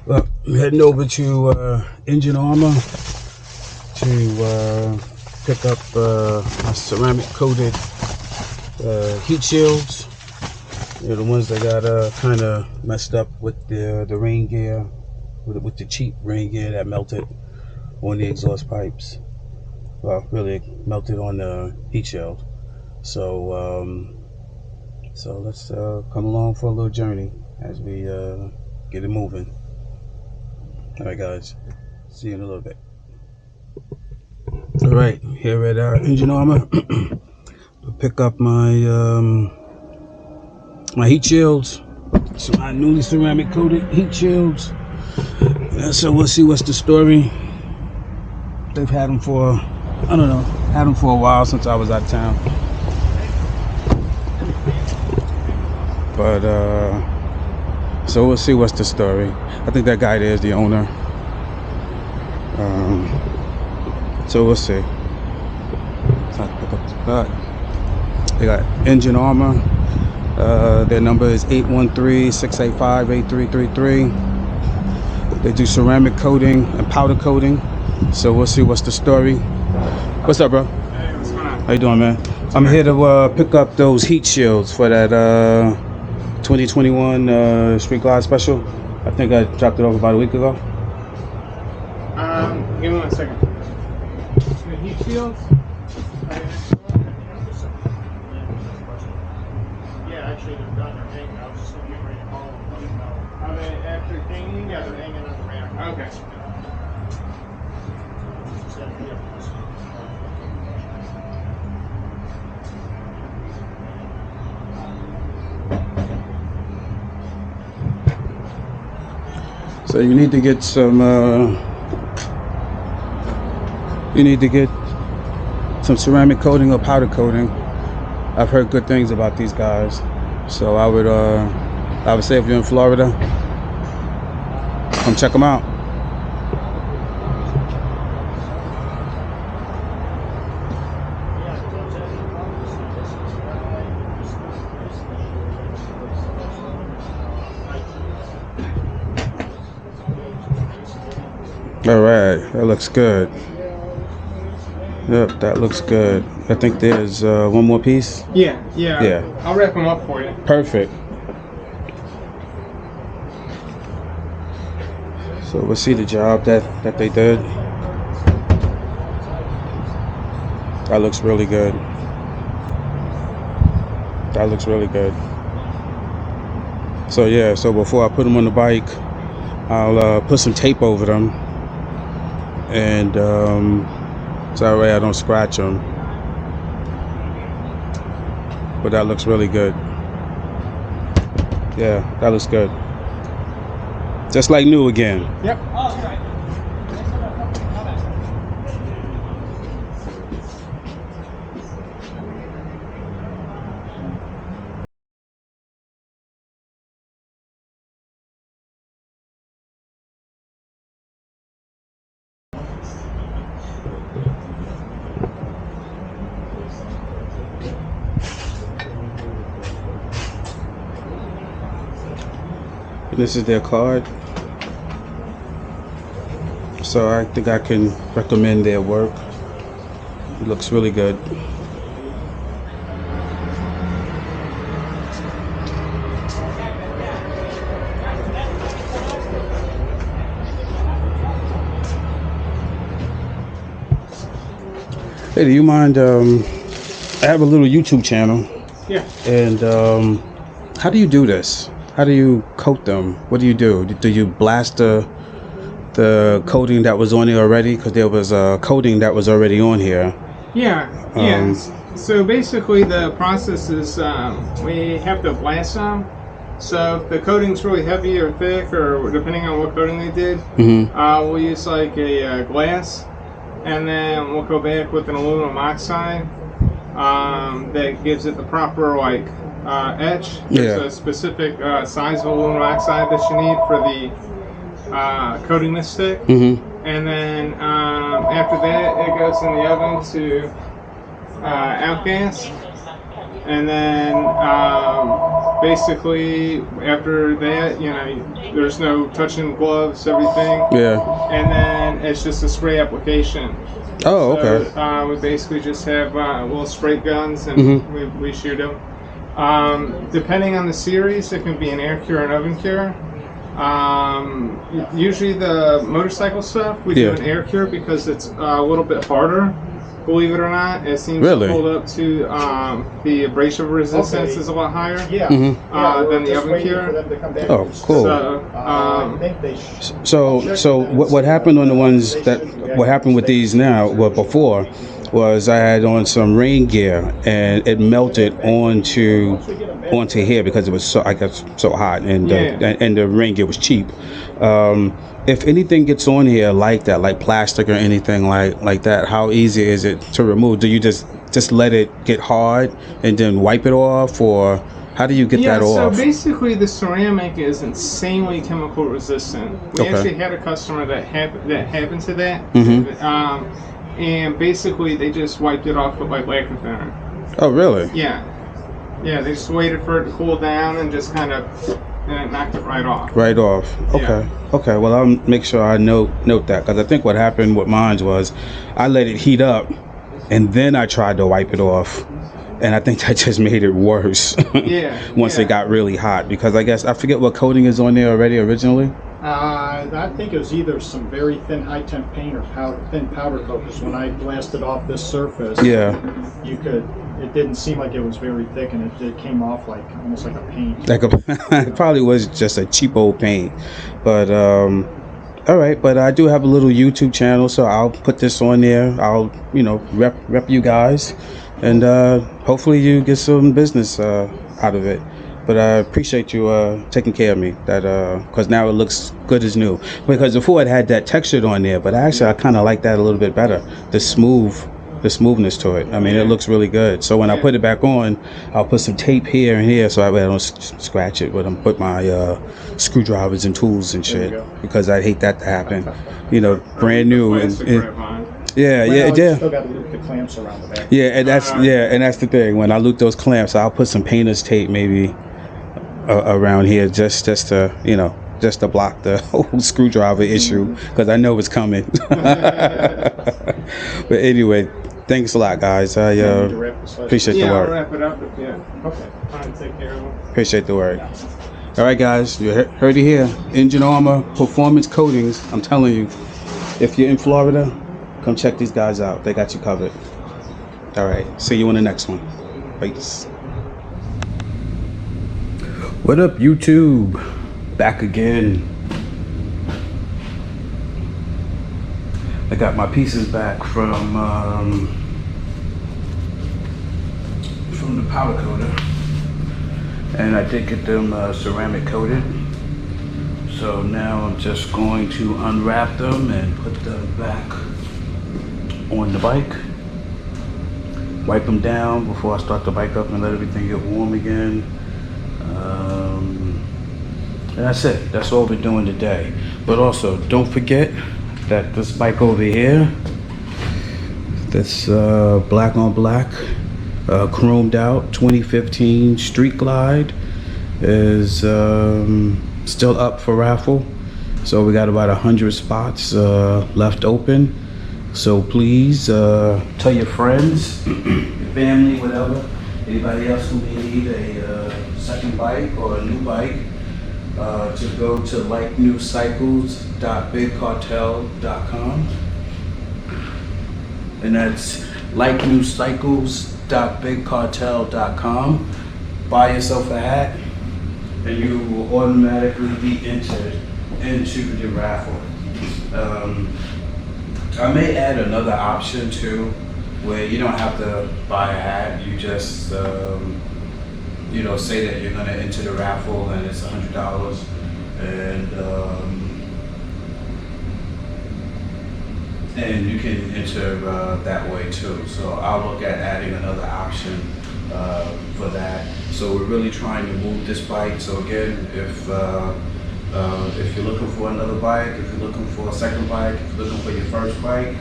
Well, I'm heading over to Engine Armor to pick up my ceramic coated heat shields. They're the ones that got kind of messed up with the rain gear, with the cheap rain gear that melted on the exhaust pipes. Well, really melted on the heat shield. So so let's come along for a little journey as we get it moving. All right, guys. See you in a little bit. All right, here at our Engine Armor, pick up my my heat shields, some my newly ceramic coated heat shields. So we'll see what's the story. They've had them for, I don't know, had them for a while since I was out of town. But so we'll see what's the story. I think that guy there is the owner. So we'll see. They got Engine Armor. Their number is 813-685-8333. They do ceramic coating and powder coating. So we'll see what's the story. What's up, bro? Hey, what's going on? How you doing, man? I'm here to pick up those heat shields for that 2021 Street Glide Special. I think I dropped it off about a week ago. Give me 1 second. The heat shields? Yeah, actually, they're done. They're hanging. I was just going to get ready to call them. Are they actually hanging? Yeah, they're hanging on the rack. Okay. So you need to get some ceramic coating or powder coating. I've heard good things about these guys, so I would say if you're in Florida, come check them out. All right, that looks good. Yep, that looks good. I think there's one more piece. Yeah. Yeah. I'll wrap them up for you. Perfect. So we'll see the job that they did. That looks really good. That looks really good. So yeah, so before I put them on the bike, I'll put some tape over them, and so that way I don't scratch them. But that looks really good. Yeah, that looks good. Just like new again. Yep. This is their card. So I think I can recommend their work. It looks really good. Hey, do you mind, I have a little YouTube channel. Yeah. And how do you do this? How do you coat them? What do you do? Do you blast the coating that was on there already? Because there was a coating that was already on here. Yeah. So basically the process is we have to blast them. So if the coating's really heavy or thick, or depending on what coating they did, we'll use like a glass, and then we'll go back with an aluminum oxide that gives it the proper like etch. There's a specific size of aluminum oxide that you need for the coating this stick. And then after that, it goes in the oven to outgas. And then basically, after that, you know, there's no touching gloves, everything. Yeah. And then it's just a spray application. Oh, okay. So, we basically just have little spray guns, and we shoot them. Depending on the series, it can be an air cure and oven cure. Usually the motorcycle stuff, we do an air cure because it's a little bit harder. Believe it or not, it seems to hold up to the abrasive resistance is a lot higher than the oven cure. Oh, cool. So what happened on the ones what happened with these now, well, before, was I had on some rain gear and it melted onto here because it was so, I guess, so hot, and the rain gear was cheap. If anything gets on here like that, like plastic or anything like that, how easy is it to remove? Do you just let it get hard and then wipe it off, or how do you get that off? So basically the ceramic is insanely chemical resistant. We actually had a customer that happened to that, and basically they just wiped it off with like lacquer thinner. Oh, really? Yeah, they just waited for it to cool down and just kind of knocked it right off. Right off. Okay. Okay. Well, I'll make sure I note that, because I think what happened with mine was I let it heat up and then I tried to wipe it off, and I think that just made it worse. Once it got really hot, because I guess I forget what coating is on there already originally. I think it was either some very thin high temp paint or thin powder coat, because when I blasted off this surface, it didn't seem like it was very thick, and it came off like almost like a paint. It probably was just a cheap old paint, but all right. But I do have a little YouTube channel, so I'll put this on there. I'll rep you guys, and hopefully you get some business out of it. But I appreciate you taking care of me, because now it looks good as new. Because before it had that texture on there, but actually I kind of like that a little bit better. The smoothness to it. I mean, it looks really good. So when I put it back on, I'll put some tape here and here so I don't scratch it. But I'm put my screwdrivers and tools and shit, because I hate that to happen. You know, brand new. Still got to loop the clamps around the back. And that's the thing. When I loop those clamps, I'll put some painter's tape maybe around here just to just to block the whole screwdriver issue, because I know it's coming. But anyway, thanks a lot, guys. I appreciate the work. I'll wrap it up. Okay. Fine. Take care of it. Appreciate the work. All right, guys, you heard it here. Engine Armor Performance Coatings. I'm telling you, if you're in Florida, come check these guys out. They got you covered. All right. See you on the next one. Peace. What up, YouTube? Back again. I got my pieces back from the powder coater, and I did get them ceramic coated. So now I'm just going to unwrap them and put them back on the bike. Wipe them down before I start the bike up and let everything get warm again. And that's it. That's all we're doing today. But also, don't forget that this bike over here, this black on black, chromed out 2015 Street Glide, is still up for raffle. So we got about 100 spots left open. So please tell your friends, your family, whatever, anybody else who may need a second bike or a new bike, to go to likenucycles.bigcartel.com, and that's likenucycles.bigcartel.com. Buy yourself a hat and you will automatically be entered into the raffle. I may add another option too, where you don't have to buy a hat. You just say that you're going to enter the raffle and it's $100, and you can enter that way too. So I'll look at adding another option for that. So we're really trying to move this bike. So again, if you're looking for another bike, if you're looking for a second bike, if you're looking for your first bike,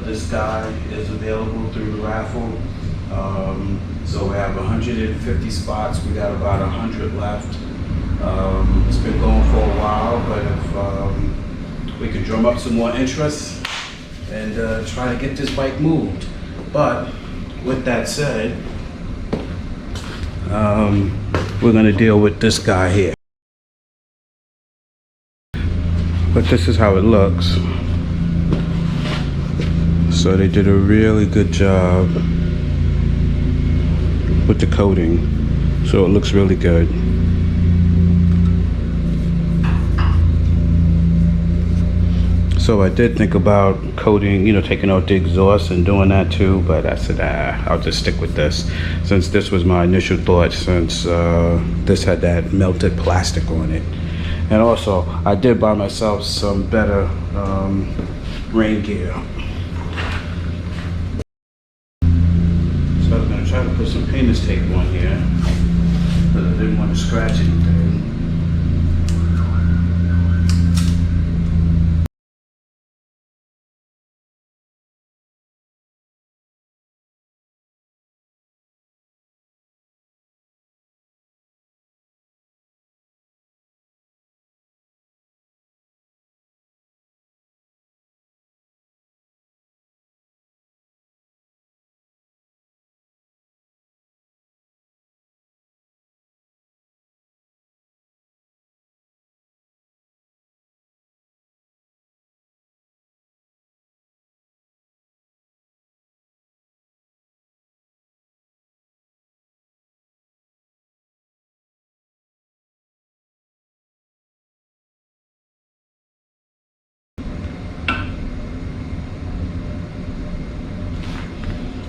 this guy is available through the raffle. So we have 150 spots. We got about 100 left. It's been going for a while, but if we could drum up some more interest and try to get this bike moved. But with that said, we're gonna deal with this guy here. But this is how it looks. So they did a really good job with the coating. So it looks really good. So I did think about coating, you know, taking out the exhaust and doing that too, but I said, I'll just stick with this, since this was my initial thought, since this had that melted plastic on it. And also, I did buy myself some better rain gear. So I was gonna try to put some painter's tape on here, but I didn't want to scratch anything.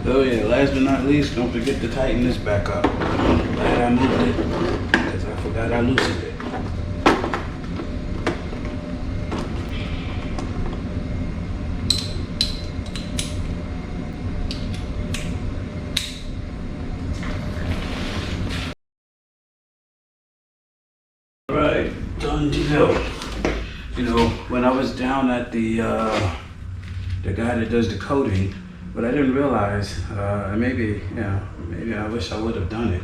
Oh yeah, last but not least, don't forget to tighten this back up. Glad I moved it, because I forgot I loosened it. Alright, done deal. You know, when I was down at the guy that does the coating, but I didn't realize, maybe I wish I would have done it.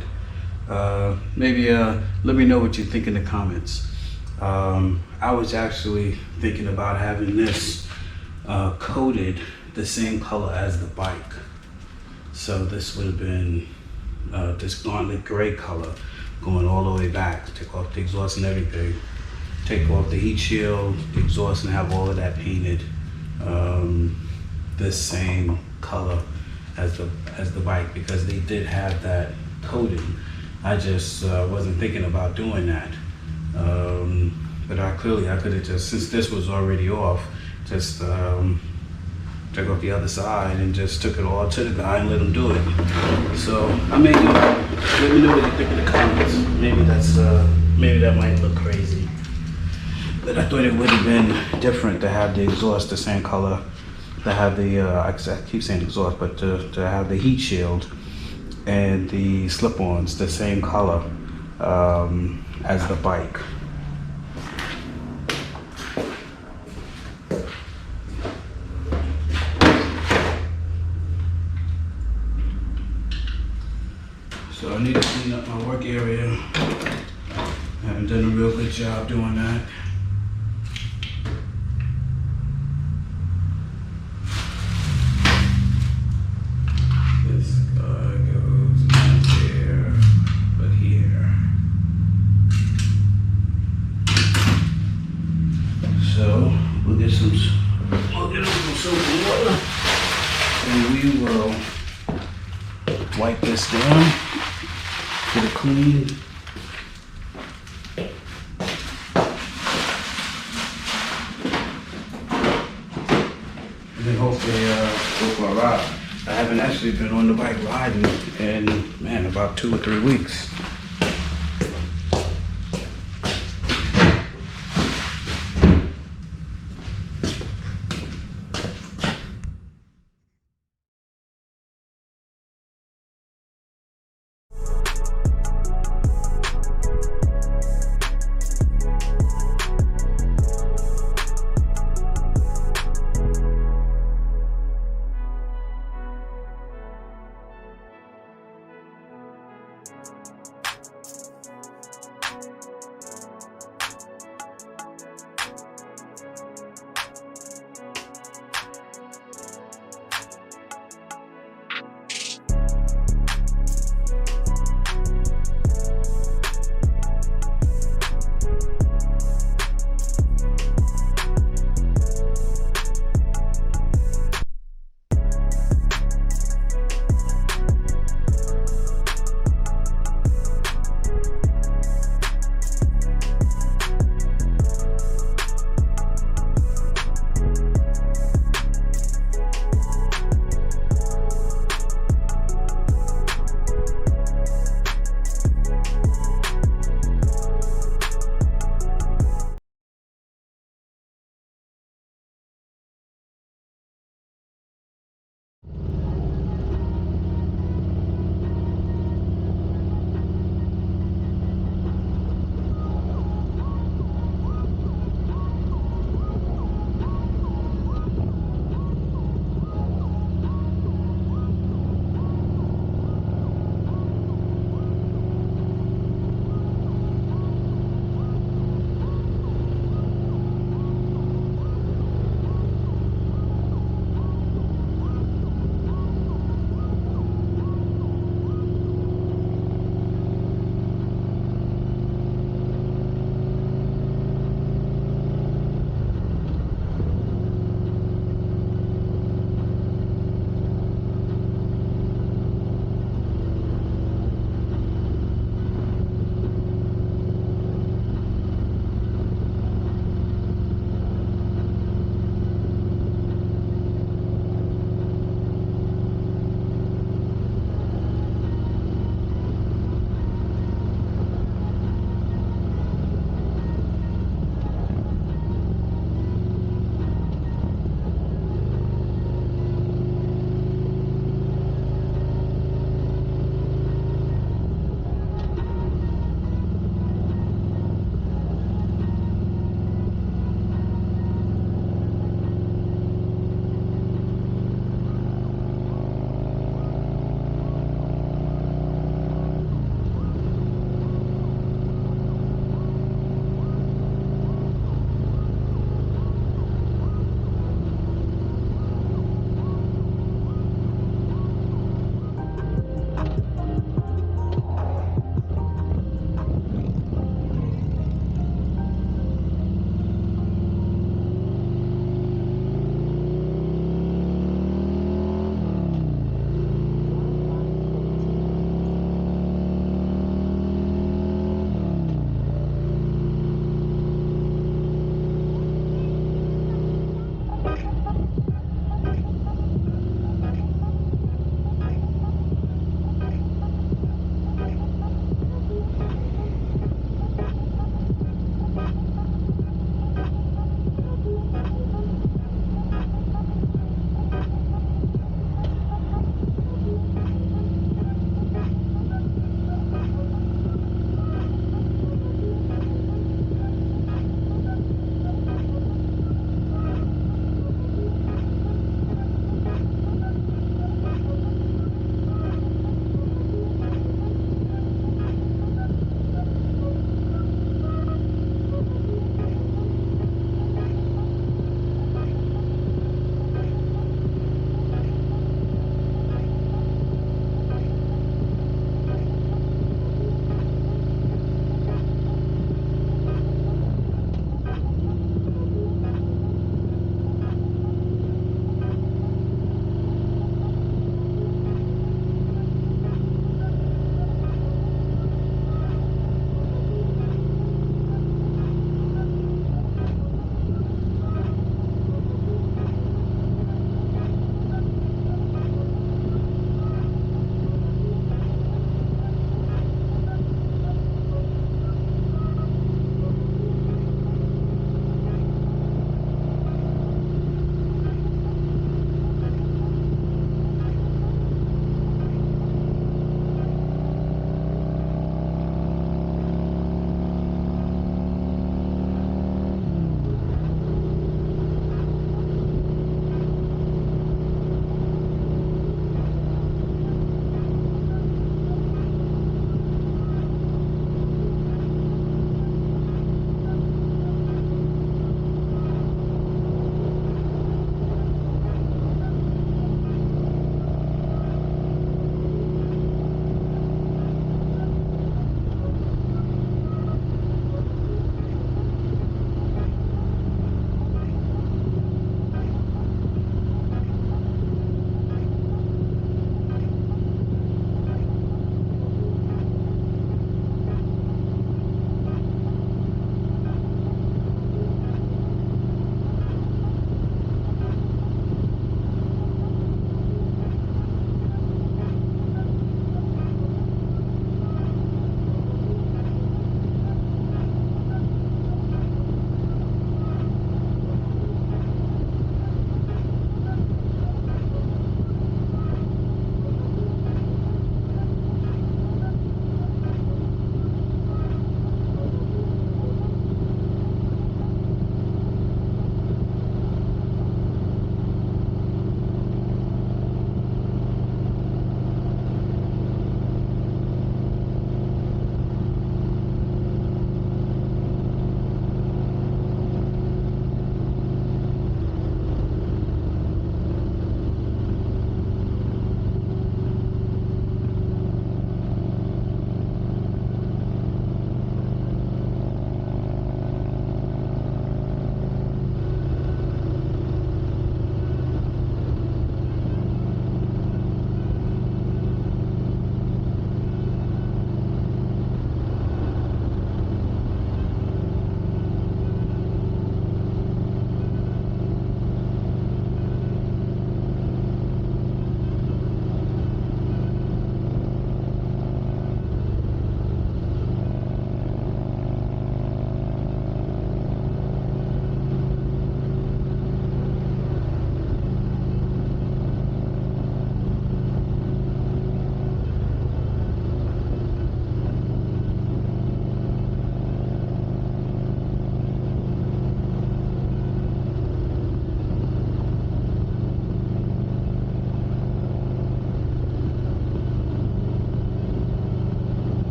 Maybe let me know what you think in the comments. I was actually thinking about having this coated the same color as the bike. So this would have been this Gauntlet gray color going all the way back. Take off the exhaust and everything. Take off the heat shield, the exhaust, and have all of that painted this same color as the bike, because they did have that coating. I just wasn't thinking about doing that. But I could have just, since this was already off, just took off the other side and just took it all to the guy and let him do it. So I mean, let me know what you think in the comments. Maybe that might look crazy, but I thought it would have been different to have the exhaust the same color, to have the I keep saying exhaust, but to have the heat shield and the slip-ons the same color as the bike. So I need to clean up my work area. I haven't done a real good job doing that. This guy goes not there, but here. So we'll get some soap and water, and we will wipe this down. Get it clean. And then hopefully go for a ride. I haven't actually been on the bike riding in, man, about 2 or 3 weeks.